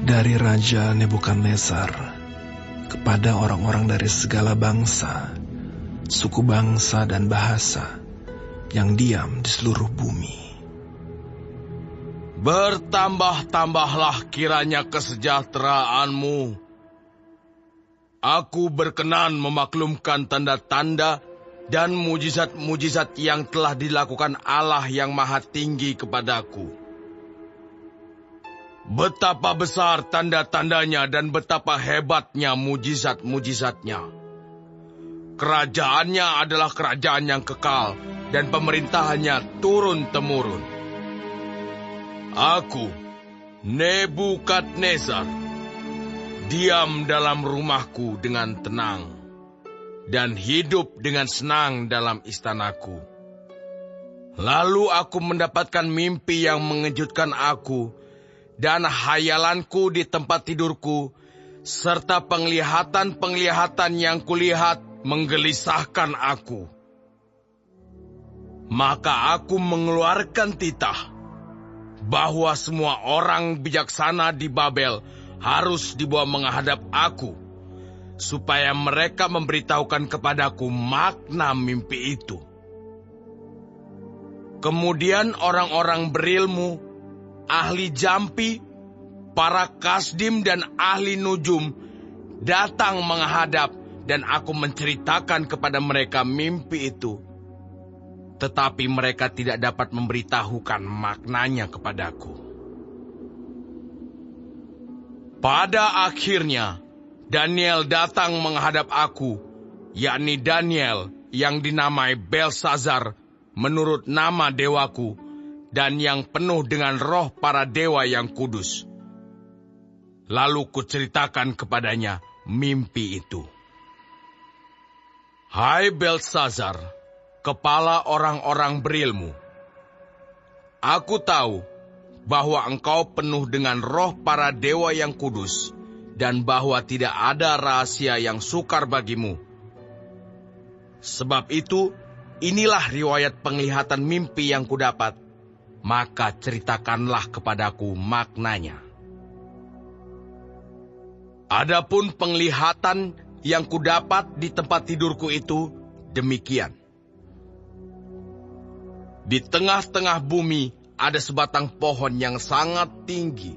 dari Raja Nebukadnezar kepada orang-orang dari segala bangsa, suku bangsa dan bahasa yang diam di seluruh bumi. Bertambah-tambahlah kiranya kesejahteraanmu. Aku berkenan memaklumkan tanda-tanda dan mujizat-mujizat yang telah dilakukan Allah yang Maha Tinggi kepadaku. Betapa besar tanda-tandanya dan betapa hebatnya mujizat-mujizatnya. Kerajaannya adalah kerajaan yang kekal dan pemerintahannya turun-temurun. Aku, Nebukadnezar, diam dalam rumahku dengan tenang dan hidup dengan senang dalam istanaku. Lalu aku mendapatkan mimpi yang mengejutkan aku, dan hayalanku di tempat tidurku, serta penglihatan-penglihatan yang kulihat menggelisahkan aku. Maka aku mengeluarkan titah bahwa semua orang bijaksana di Babel harus dibawa menghadap aku, supaya mereka memberitahukan kepadaku makna mimpi itu. Kemudian orang-orang berilmu, ahli jampi, para kasdim dan ahli nujum datang menghadap, dan aku menceritakan kepada mereka mimpi itu. Tetapi mereka tidak dapat memberitahukan maknanya kepadaku. Pada akhirnya, Daniel datang menghadap aku, yakni Daniel yang dinamai Belsazar menurut nama dewaku, dan yang penuh dengan roh para dewa yang kudus. Lalu kuceritakan kepadanya mimpi itu. Hai Belsazar, kepala orang-orang berilmu, aku tahu bahwa engkau penuh dengan roh para dewa yang kudus, dan bahwa tidak ada rahasia yang sukar bagimu. Sebab itu, inilah riwayat penglihatan mimpi yang kudapat. Maka ceritakanlah kepadaku maknanya. Adapun penglihatan yang kudapat di tempat tidurku itu demikian. Di tengah-tengah bumi ada sebatang pohon yang sangat tinggi.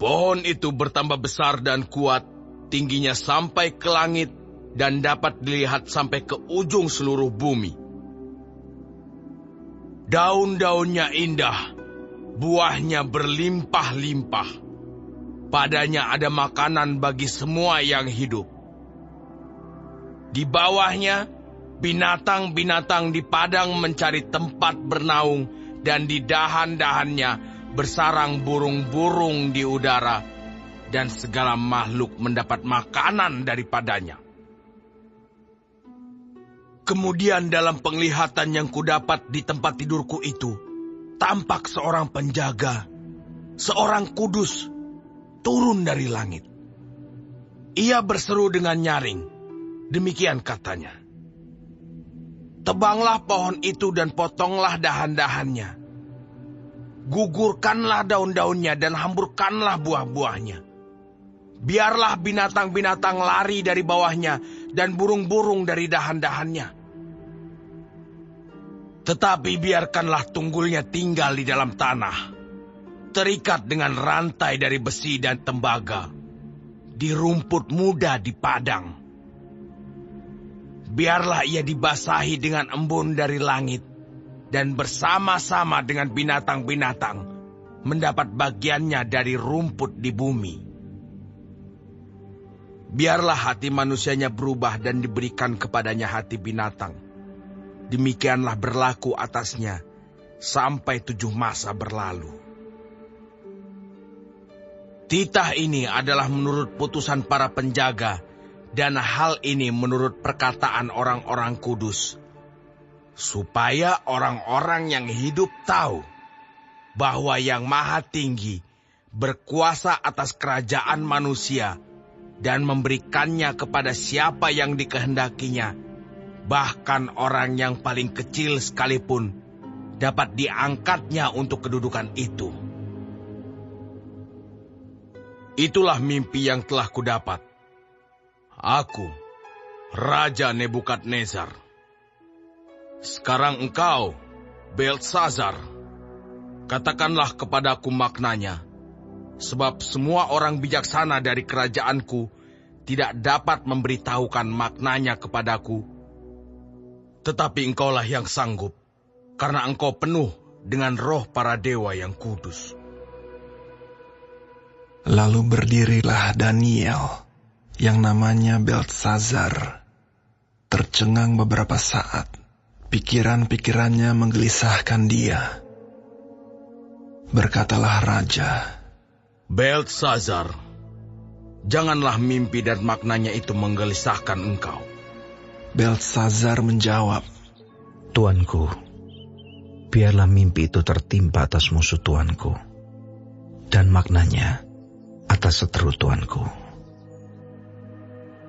Pohon itu bertambah besar dan kuat, tingginya sampai ke langit dan dapat dilihat sampai ke ujung seluruh bumi. Daun-daunnya indah, buahnya berlimpah-limpah. Padanya ada makanan bagi semua yang hidup. Di bawahnya, binatang-binatang di padang mencari tempat bernaung, dan di dahan-dahannya bersarang burung-burung di udara, dan segala makhluk mendapat makanan daripadanya. Kemudian dalam penglihatan yang kudapat di tempat tidurku itu, tampak seorang penjaga, seorang kudus, turun dari langit. Ia berseru dengan nyaring, demikian katanya. Tebanglah pohon itu dan potonglah dahan-dahannya. Gugurkanlah daun-daunnya dan hamburkanlah buah-buahnya. Biarlah binatang-binatang lari dari bawahnya dan burung-burung dari dahan-dahannya. Tetapi biarkanlah tunggulnya tinggal di dalam tanah, terikat dengan rantai dari besi dan tembaga, di rumput muda di padang. Biarlah ia dibasahi dengan embun dari langit, dan bersama-sama dengan binatang-binatang mendapat bagiannya dari rumput di bumi. Biarlah hati manusianya berubah dan diberikan kepadanya hati binatang. Demikianlah berlaku atasnya sampai 7 masa berlalu. Titah ini adalah menurut putusan para penjaga, dan hal ini menurut perkataan orang-orang kudus, supaya orang-orang yang hidup tahu bahwa Yang Maha Tinggi berkuasa atas kerajaan manusia dan memberikannya kepada siapa yang dikehendakinya. Bahkan orang yang paling kecil sekalipun dapat diangkatnya untuk kedudukan itu. Itulah mimpi yang telah kudapat. Aku, Raja Nebukadnezar. Sekarang engkau, Beltsazar, katakanlah kepadaku maknanya, sebab semua orang bijaksana dari kerajaanku tidak dapat memberitahukan maknanya kepadaku. Tetapi engkaulah yang sanggup, karena engkau penuh dengan roh para dewa yang kudus. Lalu berdirilah Daniel, yang namanya Beltsazar. Tercengang beberapa saat, pikiran-pikirannya menggelisahkan dia. Berkatalah raja, Beltsazar, janganlah mimpi dan maknanya itu menggelisahkan engkau. Beltsazar menjawab, Tuanku, biarlah mimpi itu tertimpa atas musuh tuanku, dan maknanya atas seteru tuanku.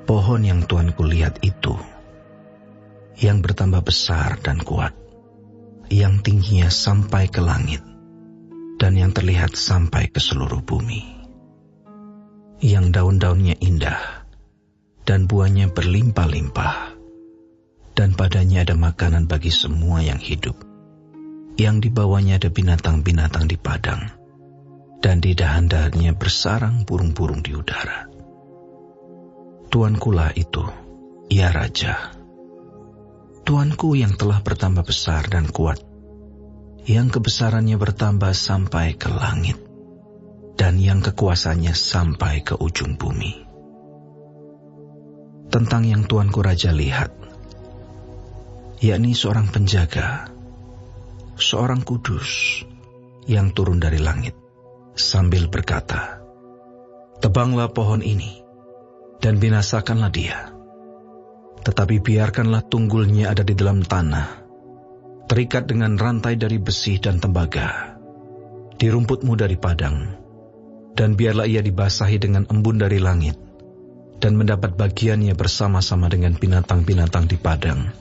Pohon yang tuanku lihat itu, yang bertambah besar dan kuat, yang tingginya sampai ke langit, dan yang terlihat sampai ke seluruh bumi, yang daun-daunnya indah, dan buahnya berlimpah-limpah, dan padanya ada makanan bagi semua yang hidup, yang di bawahnya ada binatang-binatang di padang, dan di dahan-dahannya bersarang burung-burung di udara. Tuankulah itu, ya Raja. Tuanku yang telah bertambah besar dan kuat, yang kebesarannya bertambah sampai ke langit, dan yang kekuasaannya sampai ke ujung bumi. Tentang yang tuanku Raja lihat, yakni seorang penjaga, seorang kudus yang turun dari langit, sambil berkata, tebanglah pohon ini, dan binasakanlah dia. Tetapi biarkanlah tunggulnya ada di dalam tanah, terikat dengan rantai dari besi dan tembaga, di rumput muda di padang, dan biarlah ia dibasahi dengan embun dari langit, dan mendapat bagiannya bersama-sama dengan binatang-binatang di padang,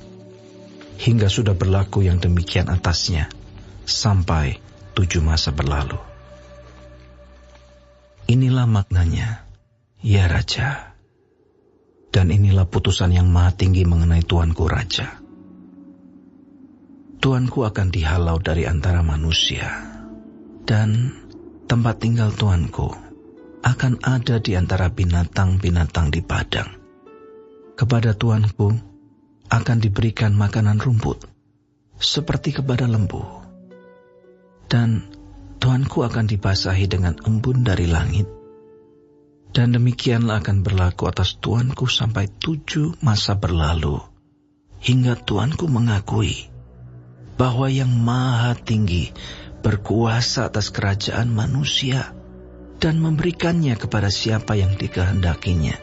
hingga sudah berlaku yang demikian atasnya, sampai 7 masa berlalu. Inilah maknanya, ya Raja, dan inilah putusan yang maha tinggi mengenai Tuanku Raja. Tuanku akan dihalau dari antara manusia, dan tempat tinggal Tuanku akan ada di antara binatang-binatang di padang. Kepada Tuanku akan diberikan makanan rumput, seperti kepada lembu, dan Tuanku akan dibasahi dengan embun dari langit, dan demikianlah akan berlaku atas Tuanku sampai 7 masa berlalu, hingga Tuanku mengakui bahwa yang maha tinggi berkuasa atas kerajaan manusia dan memberikannya kepada siapa yang dikehendakinya.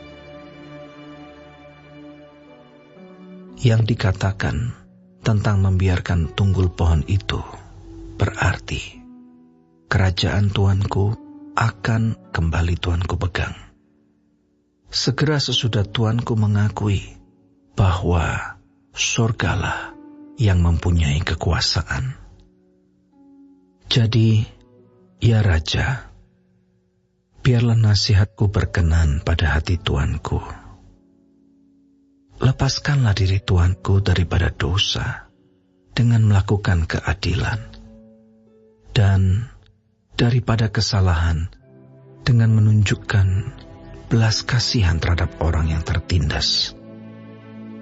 Yang dikatakan tentang membiarkan tunggul pohon itu berarti kerajaan Tuanku akan kembali Tuanku pegang. Segera sesudah Tuanku mengakui bahwa surgalah yang mempunyai kekuasaan. Jadi, ya Raja, biarlah nasihatku berkenan pada hati Tuanku. Lepaskanlah diri Tuanku daripada dosa dengan melakukan keadilan, dan daripada kesalahan dengan menunjukkan belas kasihan terhadap orang yang tertindas.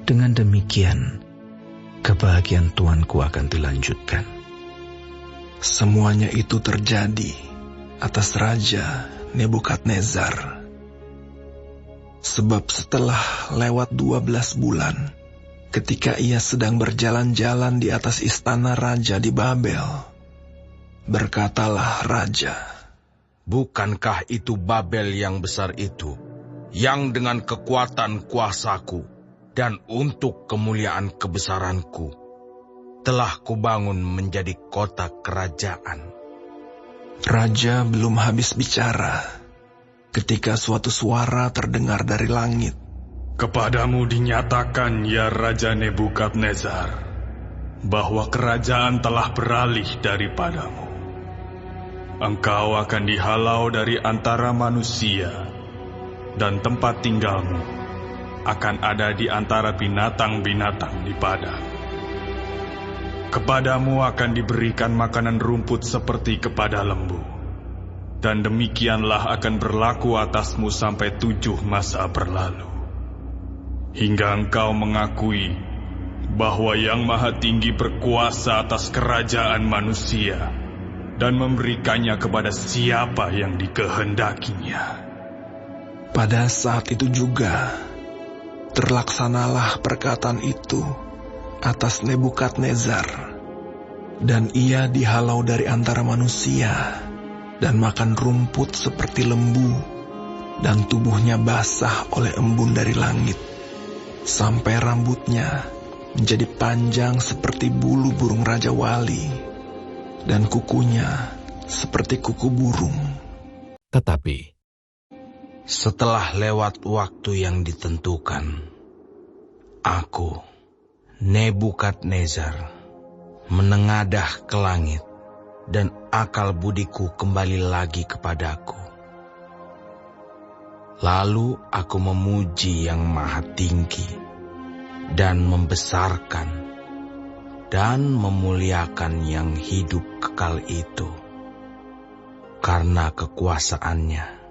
Dengan demikian, kebahagiaan Tuanku akan dilanjutkan. Semuanya itu terjadi atas Raja Nebukadnezar. Sebab setelah lewat 12 bulan, ketika ia sedang berjalan-jalan di atas istana raja di Babel, berkatalah raja, bukankah itu Babel yang besar itu, yang dengan kekuatan kuasaku dan untuk kemuliaan kebesaranku telah kubangun menjadi kota kerajaan? Raja belum habis bicara, ketika suatu suara terdengar dari langit. Kepadamu dinyatakan, ya Raja Nebukadnezar, bahwa kerajaan telah beralih daripadamu. engkau akan dihalau dari antara manusia, dan tempat tinggalmu akan ada di antara binatang-binatang di padang. Kepadamu akan diberikan makanan rumput seperti kepada lembu, dan demikianlah akan berlaku atasmu sampai 7 masa berlalu, hingga engkau mengakui bahwa Yang Maha Tinggi berkuasa atas kerajaan manusia dan memberikannya kepada siapa yang dikehendakinya. Pada saat itu juga, terlaksanalah perkataan itu atas Nebukadnezar, dan ia dihalau dari antara manusia dan makan rumput seperti lembu, dan tubuhnya basah oleh embun dari langit, sampai rambutnya menjadi panjang seperti bulu burung Raja Wali, dan kukunya seperti kuku burung. Tetapi Setelah lewat waktu yang ditentukan, aku, Nebukadnezar, menengadah ke langit, dan akal budiku kembali lagi kepadaku. Lalu aku memuji Yang Maha Tinggi, dan membesarkan, dan memuliakan Yang hidup kekal itu, karena kekuasaannya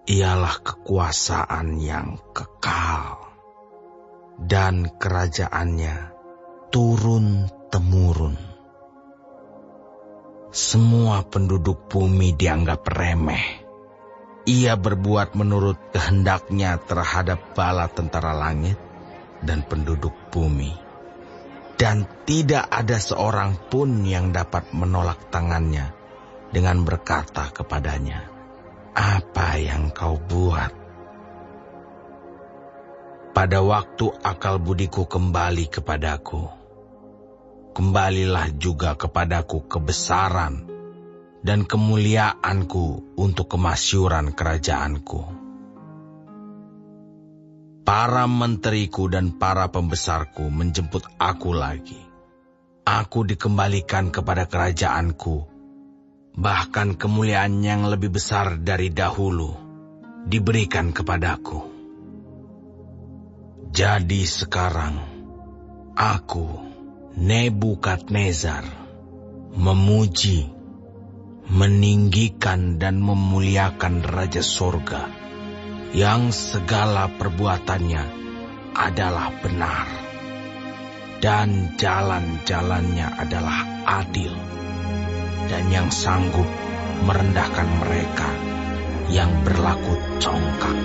ialah kekuasaan yang kekal, dan kerajaannya turun-temurun. Semua penduduk bumi dianggap remeh. Ia berbuat menurut kehendaknya terhadap bala tentara langit dan penduduk bumi, dan tidak ada seorang pun yang dapat menolak tangannya dengan berkata kepadanya, "Apa yang kau buat?" Pada waktu akal budiku kembali kepadaku, kembalilah juga kepadaku kebesaran dan kemuliaanku untuk kemasyuran kerajaanku. Para menteriku dan para pembesarku menjemput aku lagi. Aku dikembalikan kepada kerajaanku, bahkan kemuliaan yang lebih besar dari dahulu diberikan kepadaku. Jadi sekarang, aku, Nebukadnezar, memuji, meninggikan dan memuliakan Raja Sorga, yang segala perbuatannya adalah benar, dan jalan-jalannya adalah adil, dan yang sanggup merendahkan mereka yang berlaku congkak.